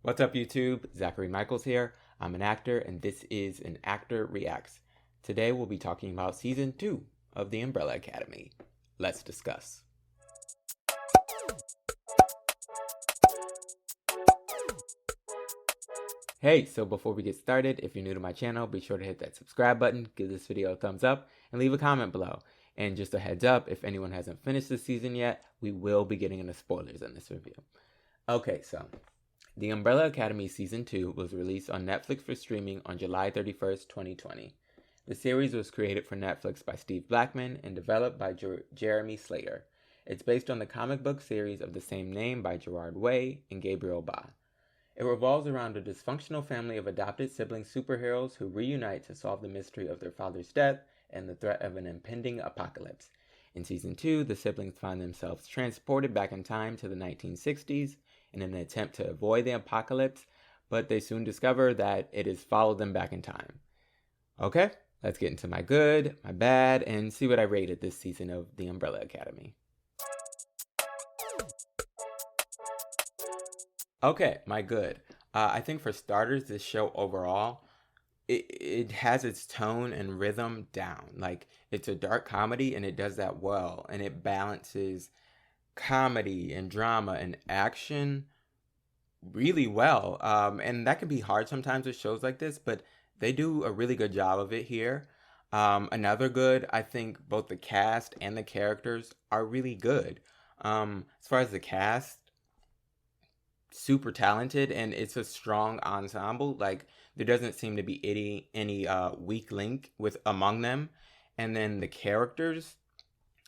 What's up, YouTube? Zachary Michaels here. I'm an actor, and this is an Actor Reacts. Today, we'll be talking about Season 2 of The Umbrella Academy. Let's discuss. Hey, so before we get started, if you're new to my channel, be sure to hit that subscribe button, give this video a thumbs up, and leave a comment below. And just a heads up, if anyone hasn't finished this season yet, we will be getting into spoilers in this review. Okay, so The Umbrella Academy Season 2 was released on Netflix for streaming on July 31st, 2020. The series was created for Netflix by Steve Blackman and developed by Jeremy Slater. It's based on the comic book series of the same name by Gerard and Gabriel. It revolves around a dysfunctional family of adopted sibling superheroes who reunite to solve the mystery of their father's death and the threat of an impending apocalypse. In Season 2, the siblings find themselves transported back in time to the 1960s in an attempt to avoid the apocalypse, but they soon discover that it has followed them back in time. Okay, let's get into my good, my bad, and see what I rated this season of The Umbrella Academy. Okay, my good. I think for starters, this show overall, it has its tone and rhythm down. Like, it's a dark comedy, and it does that well, and it balances comedy and drama and action really well. And that can be hard sometimes with shows like this, but they do a really good job of it here. Another good, I think both the cast and the characters are really good. As far as the cast, super talented, and it's a strong ensemble. Like, there doesn't seem to be any weak link with among them. And then the characters,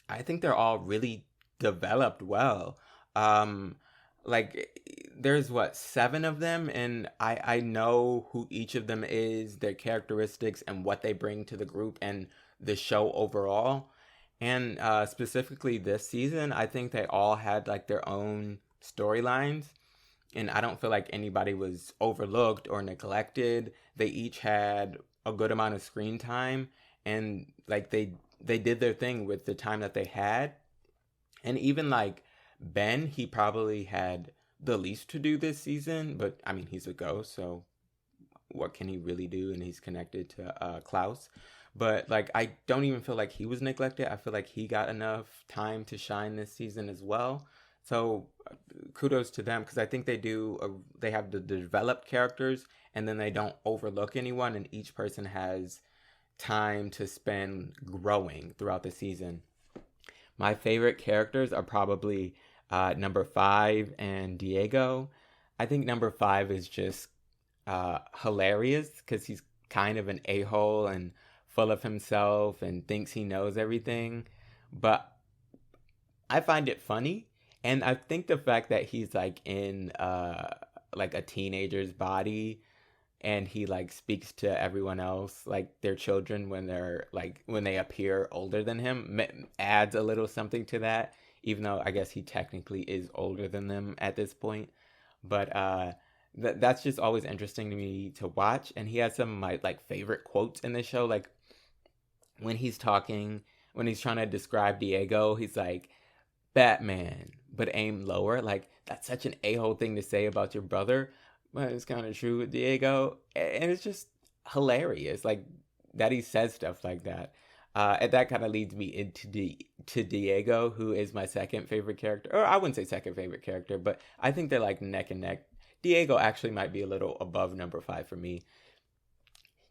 I think they're all really developed well. Like, there's 7 of them, and I know who each of them is, their characteristics, and what they bring to the group and the show overall. And specifically this season, I think they all had like their own storylines, and I don't feel like anybody was overlooked or neglected. They each had a good amount of screen time, and like they did their thing with the time that they had. And even like Ben, he probably had the least to do this season, but I mean, he's a ghost, so what can he really do? And he's connected to Klaus. But like, I don't even feel like he was neglected. I feel like he got enough time to shine this season as well. So kudos to them, because I think they have the developed characters, and then they don't overlook anyone, and each person has time to spend growing throughout the season. My favorite characters are probably number 5 and Diego. I think number 5 is just hilarious because he's kind of an a-hole and full of himself and thinks he knows everything. But I find it funny. And I think the fact that he's like in like a teenager's body, and he like speaks to everyone else like their children when they appear older than him, adds a little something to that, even though I guess he technically is older than them at this point. But that's just always interesting to me to watch. And he has some of my like favorite quotes in the show, like when he's trying to describe Diego, he's like, Batman, but aim lower. Like, that's such an a-hole thing to say about your brother, but it's kind of true with Diego. And it's just hilarious, like, that he says stuff like that. And that kind of leads me to Diego, who is my second favorite character. Or I wouldn't say second favorite character, but I think they're like neck and neck. Diego actually might be a little above number 5 for me.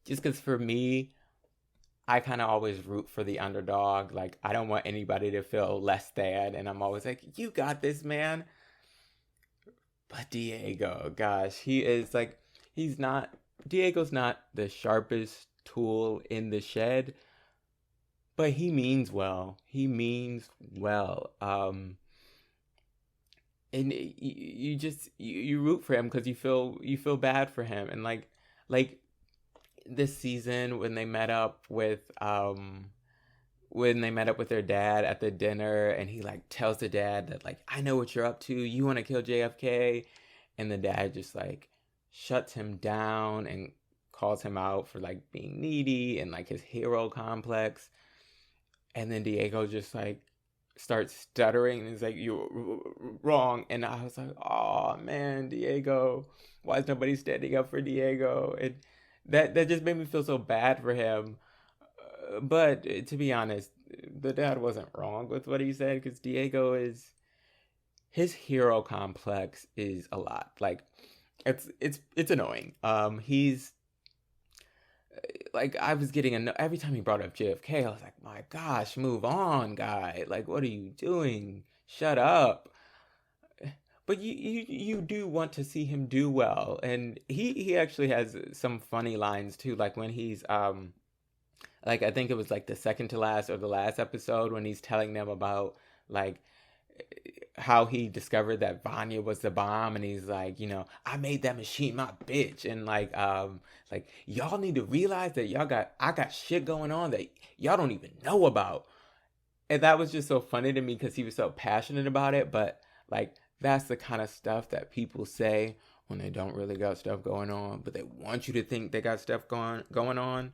Just because for me, I kind of always root for the underdog. Like, I don't want anybody to feel less than, and I'm always like, you got this, man. But Diego, gosh, Diego's not the sharpest tool in the shed, but he means well. He means well. And you root for him because you feel bad for him. And like this season when they met up with their dad at the dinner, and he like tells the dad that like, I know what you're up to, you want to kill JFK, and the dad just like shuts him down and calls him out for like being needy and like his hero complex. And then Diego just like starts stuttering and he's like, "You're wrong." And I was like, "Oh man, Diego, why is nobody standing up for Diego?" And that just made me feel so bad for him. But to be honest, the dad wasn't wrong with what he said, because Diego is, his hero complex is a lot. Like, it's annoying. He's like, I was getting every time he brought up JFK, I was like, my gosh, move on, guy. Like, what are you doing? Shut up. But you do want to see him do well, and he actually has some funny lines too. Like when he's like, I think it was like the second to last or the last episode, when he's telling them about like how he discovered that Vanya was the bomb, and he's like, I made that machine my bitch, and like, y'all need to realize that I got shit going on that y'all don't even know about. And that was just so funny to me because he was so passionate about it. But like, that's the kind of stuff that people say when they don't really got stuff going on, but they want you to think they got stuff going on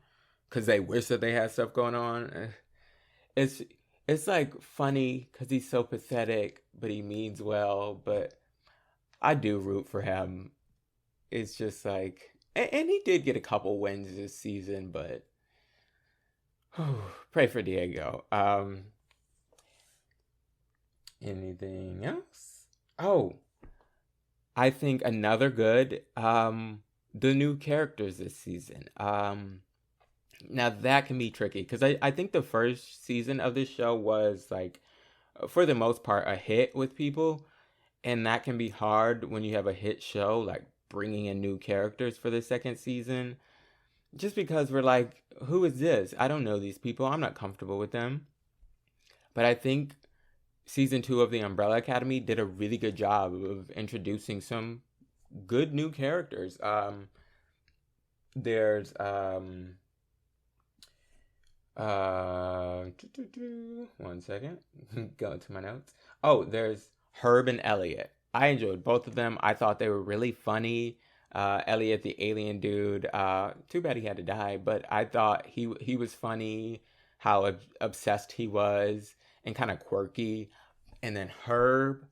because they wish that they had stuff going on. It's it's like funny because he's so pathetic, but he means well. But I do root for him. It's just like, and he did get a couple wins this season, but pray for Diego. Anything else? Oh, I think another good, the new characters this season. Now that can be tricky because I think the first season of this show was like, for the most part, a hit with people, and that can be hard when you have a hit show, like bringing in new characters for the second season. Just because we're like, who is this? I don't know these people. I'm not comfortable with them. But I think season two of the Umbrella Academy did a really good job of introducing some good new characters. There's one second. Go to my notes. Oh, there's Herb and Elliot. I enjoyed both of them. I thought they were really funny. Elliot, the alien dude. Too bad he had to die, but I thought he was funny. How obsessed he was and kind of quirky. And then Herb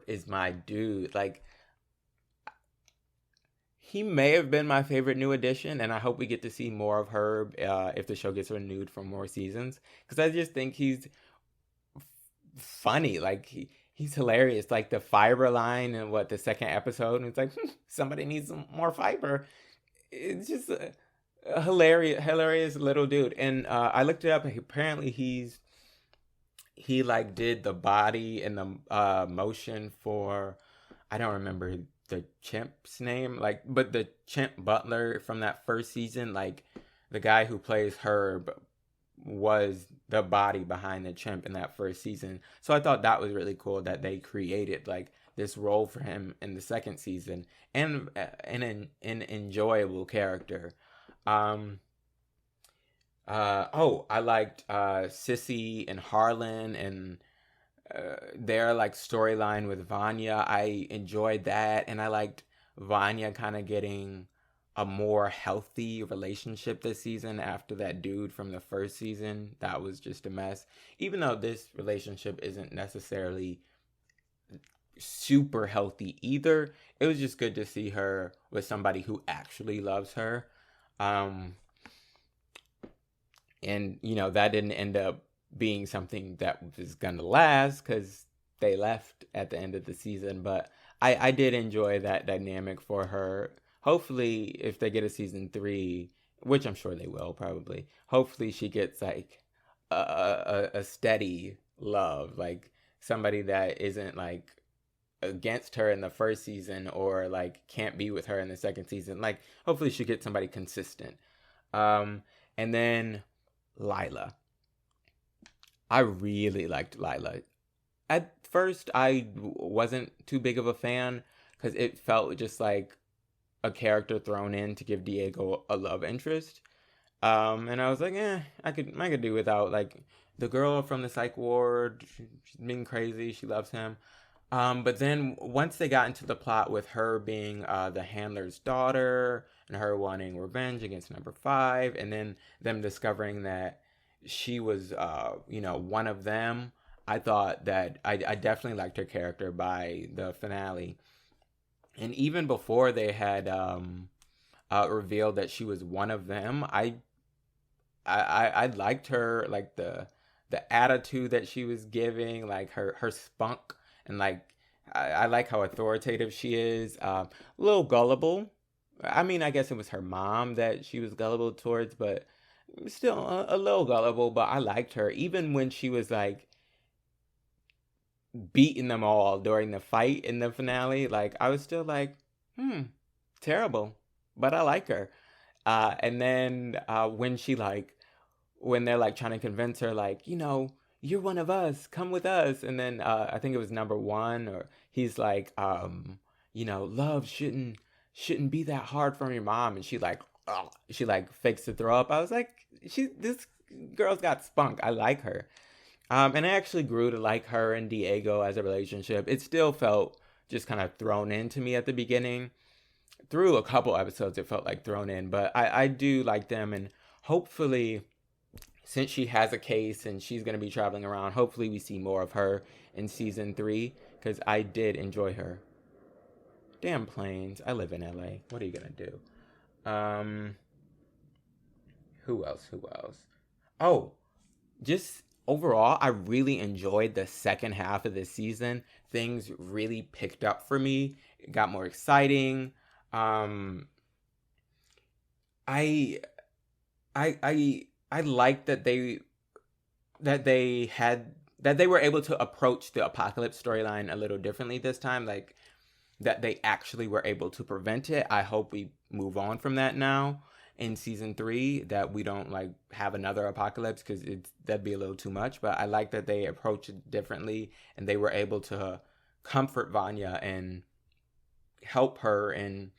is my dude. Like, he may have been my favorite new addition, and I hope we get to see more of Herb if the show gets renewed for more seasons. Because I just think he's funny. Like, he's hilarious. Like the fiber line in the second episode, and it's like, somebody needs some more fiber. It's just a hilarious little dude. And I looked it up, and apparently he like did the body and the motion for, I don't remember the chimp's name, like, but the chimp butler from that first season, like the guy who plays Herb was the body behind the chimp in that first season. So I thought that was really cool that they created like this role for him in the second season, and an enjoyable character. Um, I liked Sissy and Harlan and their like storyline with Vanya. I enjoyed that, and I liked Vanya kind of getting a more healthy relationship this season after that dude from the first season. That was just a mess. Even though this relationship isn't necessarily super healthy either, it was just good to see her with somebody who actually loves her. Um, and that didn't end up being something that was gonna last because they left at the end of the season. But I did enjoy that dynamic for her. Hopefully, if they get a season three, which I'm sure they will probably, hopefully she gets like a steady love, like somebody that isn't like against her in the first season or like can't be with her in the second season. Like, hopefully she gets somebody consistent. And then Lila. I really liked Lila. At first, I wasn't too big of a fan because it felt just like a character thrown in to give Diego a love interest. And I was like, I could do without like the girl from the psych ward. She's being crazy. She loves him. But then once they got into the plot with her being the handler's daughter and her wanting revenge against number five, and then them discovering that she was, one of them, I thought that I definitely liked her character by the finale. And even before they had revealed that she was one of them, I liked her, like the attitude that she was giving, like her spunk, and like I like how authoritative she is. A little gullible. I mean, I guess it was her mom that she was gullible towards, but still a little gullible. But I liked her, even when she was like beating them all during the fight in the finale. Like I was still like, terrible, but I like her. And then when she like when they're like trying to convince her, like, you're one of us, come with us. And then I think it was number one, or he's like, love shouldn't be that hard from your mom. And she like, she like fakes to throw up. I was like, this girl's got spunk. I like her. And I actually grew to like her and Diego as a relationship. It still felt just kind of thrown into me at the beginning. Through a couple episodes, it felt like thrown in, but I do like them, and hopefully, since she has a case and she's going to be traveling around, hopefully we see more of her in season 3, because I did enjoy her. Damn planes. I live in LA. What are you going to do? Who else? Who else? Oh, just overall, I really enjoyed the second half of this season. Things really picked up for me. It got more exciting. Um, I, I like that they were able to approach the apocalypse storyline a little differently this time. Like that they actually were able to prevent it. I hope we move on from that now in season 3, that we don't like have another apocalypse, because that'd be a little too much. But I like that they approached it differently, and they were able to comfort Vanya and help her, and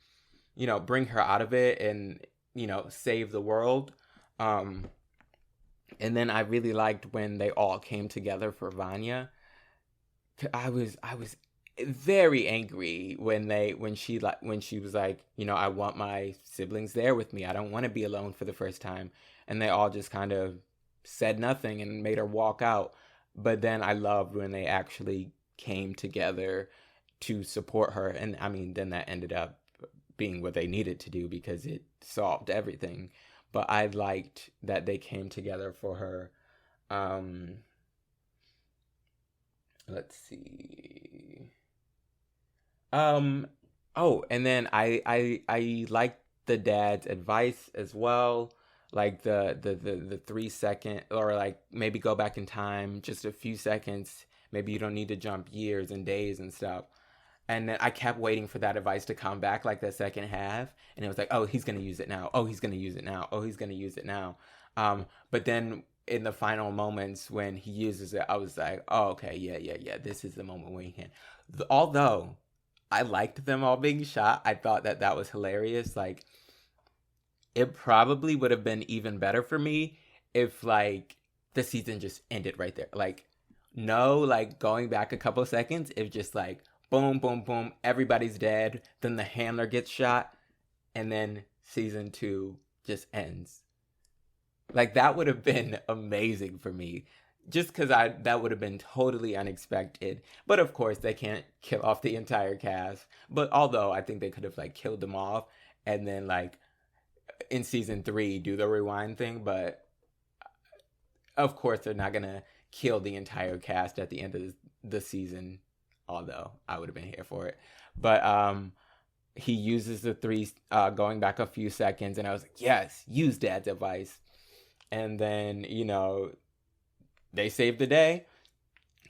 bring her out of it, and save the world. um and then I really liked when they all came together for Vanya. I was very angry when she was like, I want my siblings there with me. I don't want to be alone for the first time. And they all just kind of said nothing and made her walk out. But then I loved when they actually came together to support her. And I mean, then that ended up being what they needed to do, because it solved everything. But I liked that they came together for her. Um, let's see. Um, oh, and then I like the dad's advice as well. Like the 3 second, or like maybe go back in time just a few seconds. Maybe you don't need to jump years and days and stuff. And then I kept waiting for that advice to come back, like the second half, and it was like, oh, he's gonna use it now. Oh, he's gonna use it now. Oh, he's gonna use it now. But then in the final moments when he uses it, I was like, oh, okay, yeah, yeah, yeah. This is the moment when he can. Although I liked them all being shot, I thought that that was hilarious. Like, it probably would have been even better for me if like the season just ended right there. Like, no, like going back a couple seconds, if just like boom, boom, boom, everybody's dead, then the handler gets shot, and then season 2 just ends. Like, that would have been amazing for me. Just because that would have been totally unexpected. But of course, they can't kill off the entire cast. But although I think they could have like killed them off, and then like in season 3 do the rewind thing. But of course, they're not gonna kill the entire cast at the end of the season. Although I would have been here for it. But he uses the 3 going back a few seconds, and I was like, yes, use dad's advice. And then they saved the day.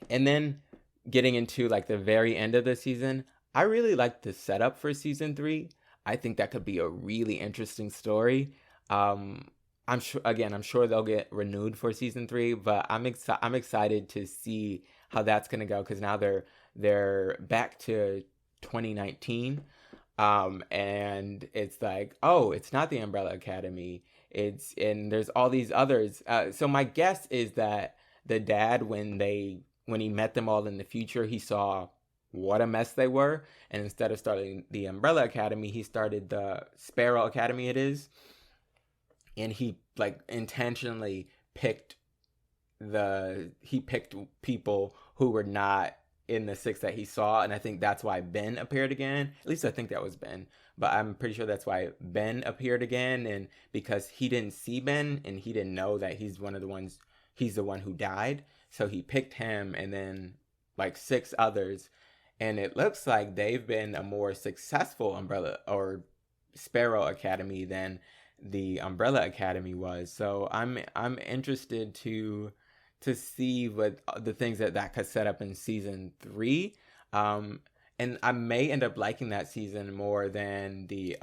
And then getting into like the very end of the season, I really like the setup for season 3. I think that could be a really interesting story. um I'm sure they'll get renewed for season 3, but I'm excited to see how that's gonna go, because now they're back to 2019. And it's like, oh, it's not the Umbrella Academy. And there's all these others. So my guess is that the dad, when he met them all in the future, he saw what a mess they were, and instead of starting the Umbrella Academy, he started the Sparrow Academy, it is. And he like intentionally picked he picked people who were not in the six that he saw, and I think that's why Ben appeared again. At least I think that was Ben, but I'm pretty sure that's why Ben appeared again, and because he didn't see Ben and he didn't know that he's the one who died, so he picked him and then like six others, and it looks like they've been a more successful Umbrella or Sparrow Academy than the Umbrella Academy was. So I'm interested to see what the things that could set up in season 3. Um, and I may end up liking that season more than the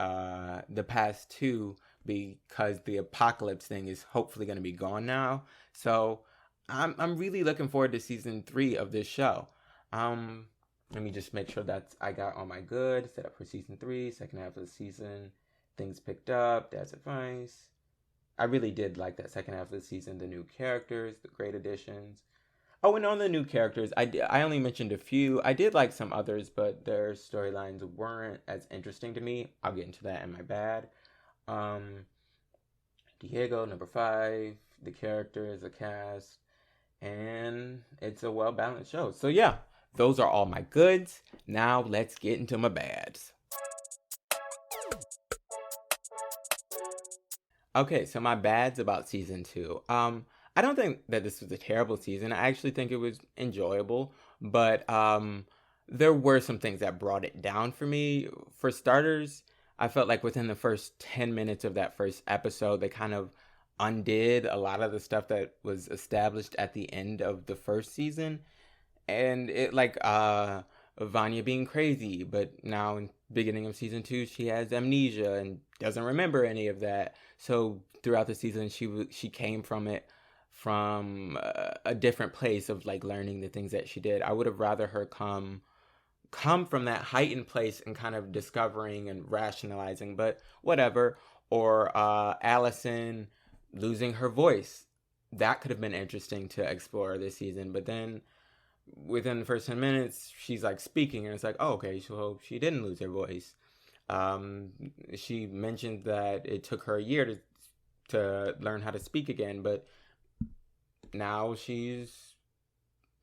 past two because the apocalypse thing is hopefully going to be gone now. So I'm really looking forward to season 3 of this show. Um, Let me just make sure that I got all my good set up for season 3, second half of the season. Things picked up. Dad's advice. I really did like that second half of the season. The new characters, the great additions. Oh, and on the new characters, I only mentioned a few. I did like some others, but their storylines weren't as interesting to me. I'll get into that in my bad. Um, Diego, number 5. The characters, the cast, and it's a well balanced show. So yeah, those are all my goods. Now let's get into my bads. Okay, so my bads about season 2. I don't think that this was a terrible season. I actually think it was enjoyable, but there were some things that brought it down for me. For starters, I felt like within the first 10 minutes of that first episode, they kind of undid a lot of the stuff that was established at the end of the first season. And it like Vanya being crazy, but now in beginning of season 2 she has amnesia and doesn't remember any of that. So throughout the season she came from it from a different place of like learning the things that she did. I would have rather her come from that heightened place and kind of discovering and rationalizing, but whatever. Or Allison losing her voice. That could have been interesting to explore this season, but then within the first 10 minutes she's like speaking and it's like, oh, okay, so she didn't lose her voice. She mentioned that it took her a year to learn how to speak again, but now she's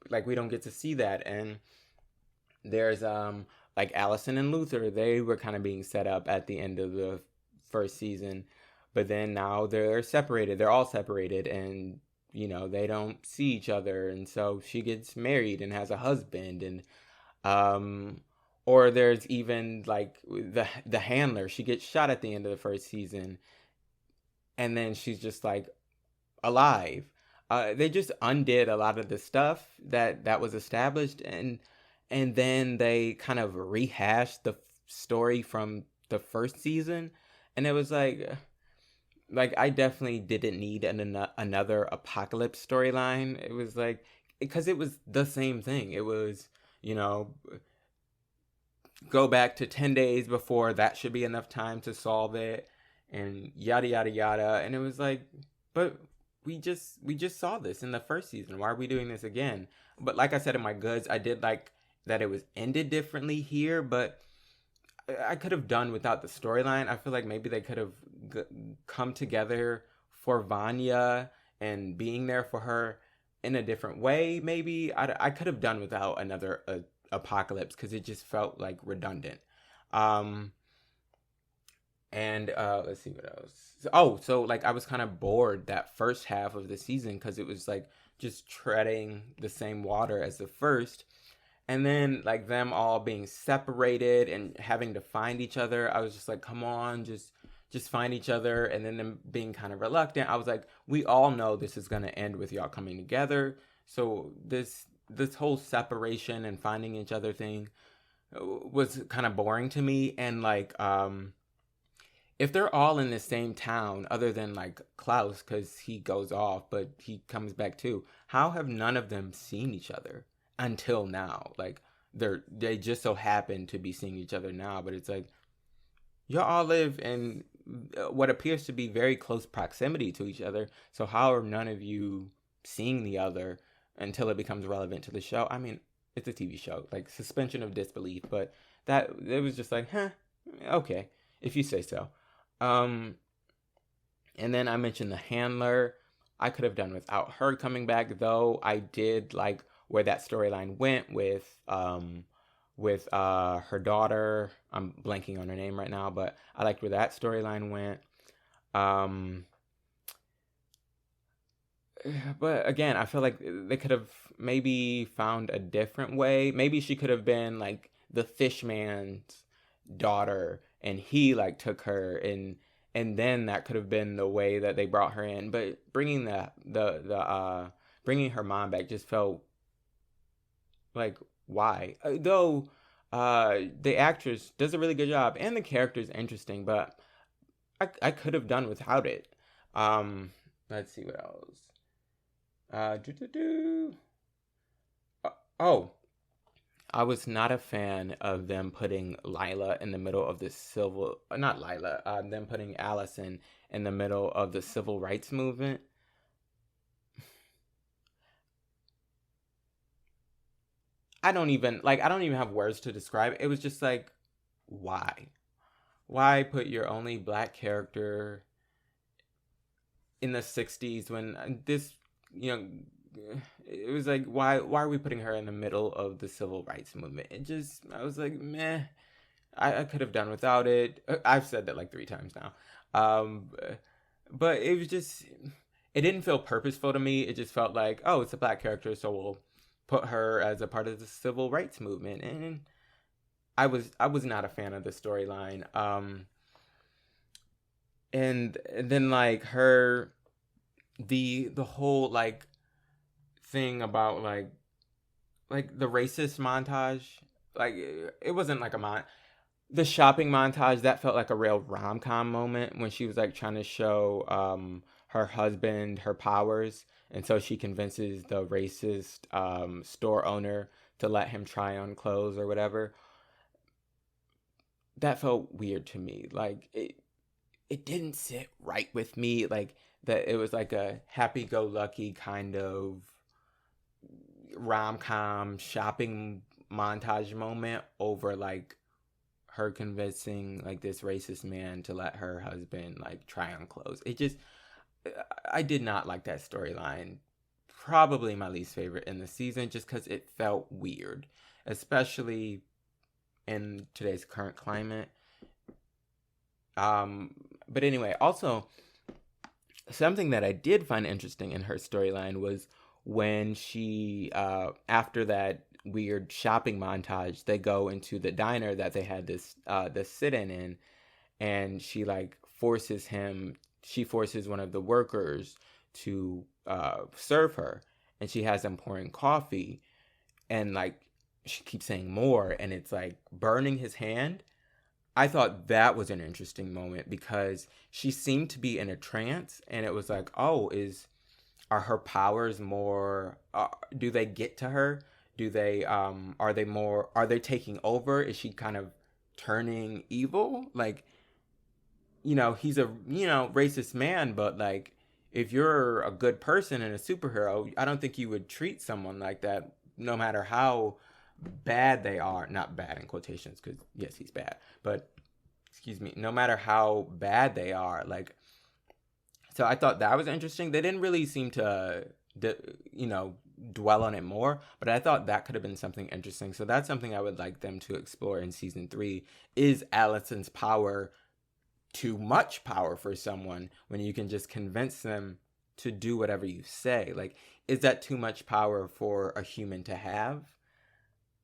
like, we don't get to see that. And there's like Allison and Luther, they were kind of being set up at the end of the first season, but then now they're all separated, and they don't see each other, and so she gets married and has a husband. And or there's even like the handler, she gets shot at the end of the first season, and then she's just like alive. They just undid a lot of the stuff that was established, and then they kind of rehashed the story from the first season, and it was like I definitely didn't need another apocalypse storyline. It was like, because it was the same thing. It was, go back to 10 days before, that should be enough time to solve it, and yada yada yada. And it was like, but we just saw this in the first season. Why are we doing this again? But like I said in my goods, I did like that it was ended differently here, but I could have done without the storyline. I feel like maybe they could have come together for Vanya and being there for her in a different way. Maybe I could have done without another apocalypse, because it just felt like redundant. And let's see what else. So like I was kind of bored that first half of the season because it was like just treading the same water as the first. And then like them all being separated and having to find each other, I was just like, come on, just find each other. And then them being kind of reluctant, I was like, we all know this is going to end with y'all coming together. So this whole separation and finding each other thing was kind of boring to me. And like if they're all in the same town, other than like Klaus, because he goes off but he comes back too, how have none of them seen each other until now? Like they just so happen to be seeing each other now, but it's like, y'all all live in what appears to be very close proximity to each other, so how are none of you seeing the other until it becomes relevant to the show? I mean, it's a TV show, like suspension of disbelief, but that it was just like, okay, if you say so. And then I mentioned the handler. I could have done without her coming back, though I did like where that storyline went with her daughter. I'm blanking on her name right now, but I liked where that storyline went. Um but again, I feel like they could have maybe found a different way. Maybe she could have been like the fishman's daughter and he like took her, and then that could have been the way that they brought her in. But bringing the bringing her mom back just felt like, why? Though the actress does a really good job and the character is interesting, but I could have done without it. Um let's see what else. Do do do. Oh, I was not a fan of them putting Lila in the middle of the civil, not Lila, them putting Allison in the middle of the civil rights movement. I don't even have words to describe it. It was just like, why? Why put your only black character in the 60s when this, you know, it was like, why are we putting her in the middle of the civil rights movement? It just, I was like, meh. I could have done without it. I've said that like 3 times now. Um, but it was just, it didn't feel purposeful to me. It just felt like, oh, it's a black character, so we'll put her as a part of the civil rights movement. And I was not a fan of the storyline. And then like her, the whole like thing about like the racist montage, like it wasn't like a the shopping montage that felt like a real rom-com moment when she was like trying to show her husband her powers, and so she convinces the racist store owner to let him try on clothes or whatever. That felt weird to me. Like it didn't sit right with me, like that it was like a happy-go-lucky kind of rom-com shopping montage moment over like her convincing like this racist man to let her husband like try on clothes. It just, I did not like that storyline. Probably my least favorite in the season just because it felt weird, especially in today's current climate. um but anyway, also something that I did find interesting in her storyline was when she, after that weird shopping montage, they go into the diner that they had this sit-in in, and she forces one of the workers to serve her, and she has him pouring coffee, and like she keeps saying more, and it's like burning his hand. I thought that was an interesting moment because she seemed to be in a trance, and it was like, oh, is are her powers more? Do they get to her? Do they? Are they more? Are they taking over? Is she kind of turning evil? Like, he's a racist man, but like, if you're a good person and a superhero, I don't think you would treat someone like that, no matter how bad they are. Not bad in quotations, because yes, he's bad, but excuse me, no matter how bad they are, like, so I thought that was interesting. They didn't really seem to dwell on it more, but I thought that could have been something interesting. So that's something I would like them to explore in season 3. Is Allison's power too much power for someone when you can just convince them to do whatever you say? Like, is that too much power for a human to have?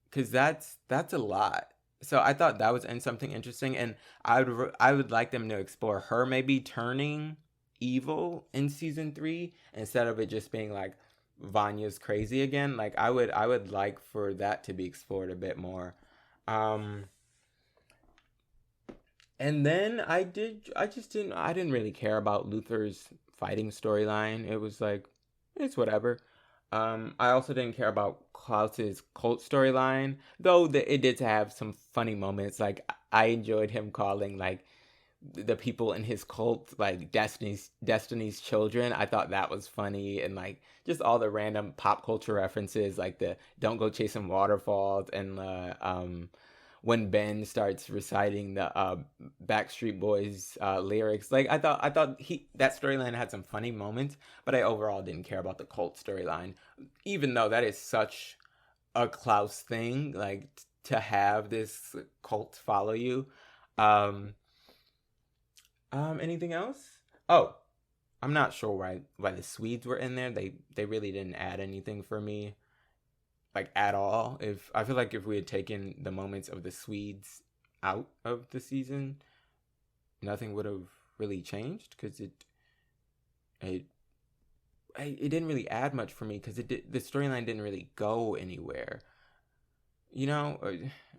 Because that's a lot. So I thought that was something interesting, and I would like them to explore her maybe turning evil in season 3 instead of it just being like Vanya's crazy again. Like, I would like for that to be explored a bit more. Um, and then I didn't really care about Luther's fighting storyline. It was like, it's whatever. I also didn't care about Klaus's cult storyline, though it did have some funny moments. Like, I enjoyed him calling like the people in his cult like Destiny's children. I thought that was funny, and like just all the random pop culture references, like the "Don't go chasing waterfalls" and when Ben starts reciting the Backstreet Boys lyrics. Like I thought he that storyline had some funny moments, but I overall didn't care about the cult storyline, even though that is such a Klaus thing, like to have this cult follow you. Um, Anything else? Oh, I'm not sure why the Swedes were in there. They really didn't add anything for me, like at all. If I feel like if we had taken the moments of the Swedes out of the season, nothing would have really changed because it it didn't really add much for me because the storyline didn't really go anywhere. You know,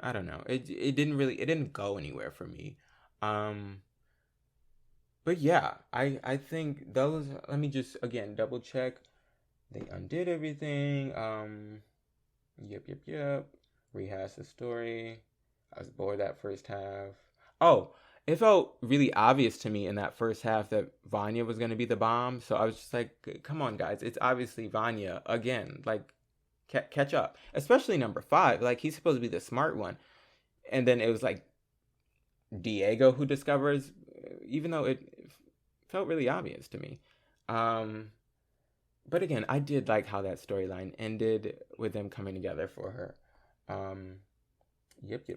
I don't know. It didn't go anywhere for me. Um, but yeah, I think those. Let me just again double check. They undid everything. Yep. Rehash the story. I was bored that first half. Oh, it felt really obvious to me in that first half that Vanya was going to be the bomb. So I was just like, come on, guys. It's obviously Vanya again. Like, catch up. Especially number five. Like, he's supposed to be the smart one. And then it was like Diego who discovers, even though it felt really obvious to me. Um, but again, I did like how that storyline ended with them coming together for her. Um, yep.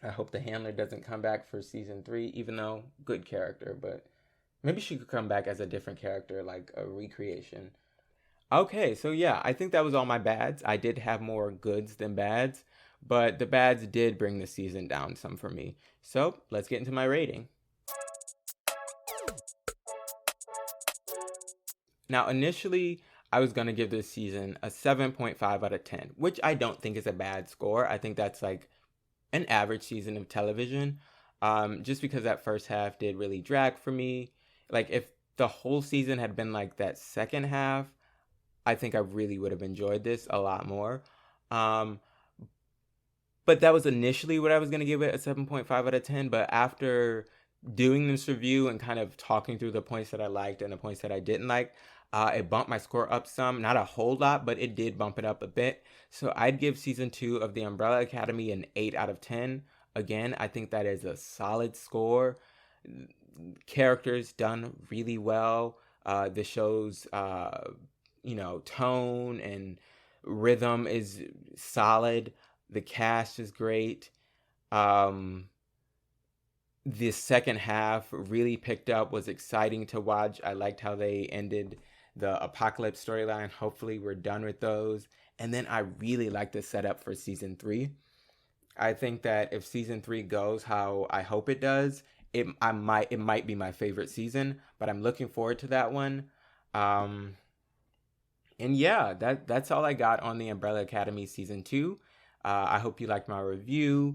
I hope the handler doesn't come back for season three, even though good character, but maybe she could come back as a different character, like a recreation. Okay, so yeah, I think that was all my bads. I did have more goods than bads, but the bads did bring the season down some for me. So let's get into my rating. Now, initially, I was going to give this season a 7.5 out of 10, which I don't think is a bad score. I think that's like an average season of television. Just because that first half did really drag for me. Like, if the whole season had been like that second half, I think I really would have enjoyed this a lot more. Um, but that was initially what I was going to give it, a 7.5 out of 10. But after doing this review and kind of talking through the points that I liked and the points that I didn't like, it bumped my score up some. Not a whole lot, but it did bump it up a bit. So I'd give season 2 of The Umbrella Academy an 8 out of 10. Again, I think that is a solid score. Characters done really well. The show's, tone and rhythm is solid. The cast is great. Um, the second half really picked up, was exciting to watch. I liked how they ended the apocalypse storyline. Hopefully we're done with those. And then I really like the setup for season 3. I think that if season 3 goes how I hope it does, it might be my favorite season, but I'm looking forward to that one. Um, and yeah, that's all I got on the Umbrella Academy season 2. I hope you liked my review.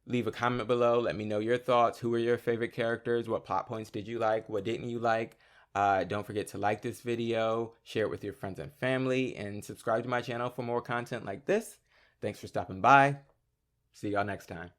Leave a comment below. Let me know your thoughts. Who were your favorite characters? What plot points did you like? What didn't you like? Don't forget to like this video, share it with your friends and family, and subscribe to my channel for more content like this. Thanks for stopping by. See y'all next time.